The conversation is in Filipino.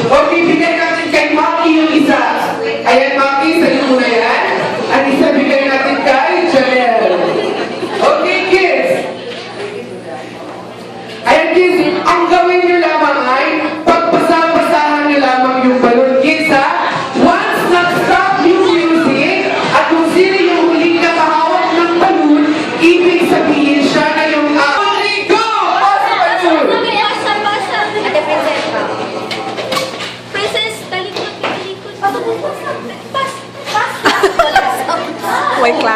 O, bibigay natin kay Maki yung isa. Ayan, Maki, sa'yo muna yan. Ang isa bigay natin kay Janelle. Okay, kids. Ayan, kids, ang gawin nyo lamang ay pagpasa-pasahan nyo lamang yung balon. Kids, ha? Once nag-stop yung music, at kung sino yung huling nakahawak ng balon, ibig sabihin siya na yung Rico! Pasa balon! Ate Princess pa. Princess, talikod. Pas. May class.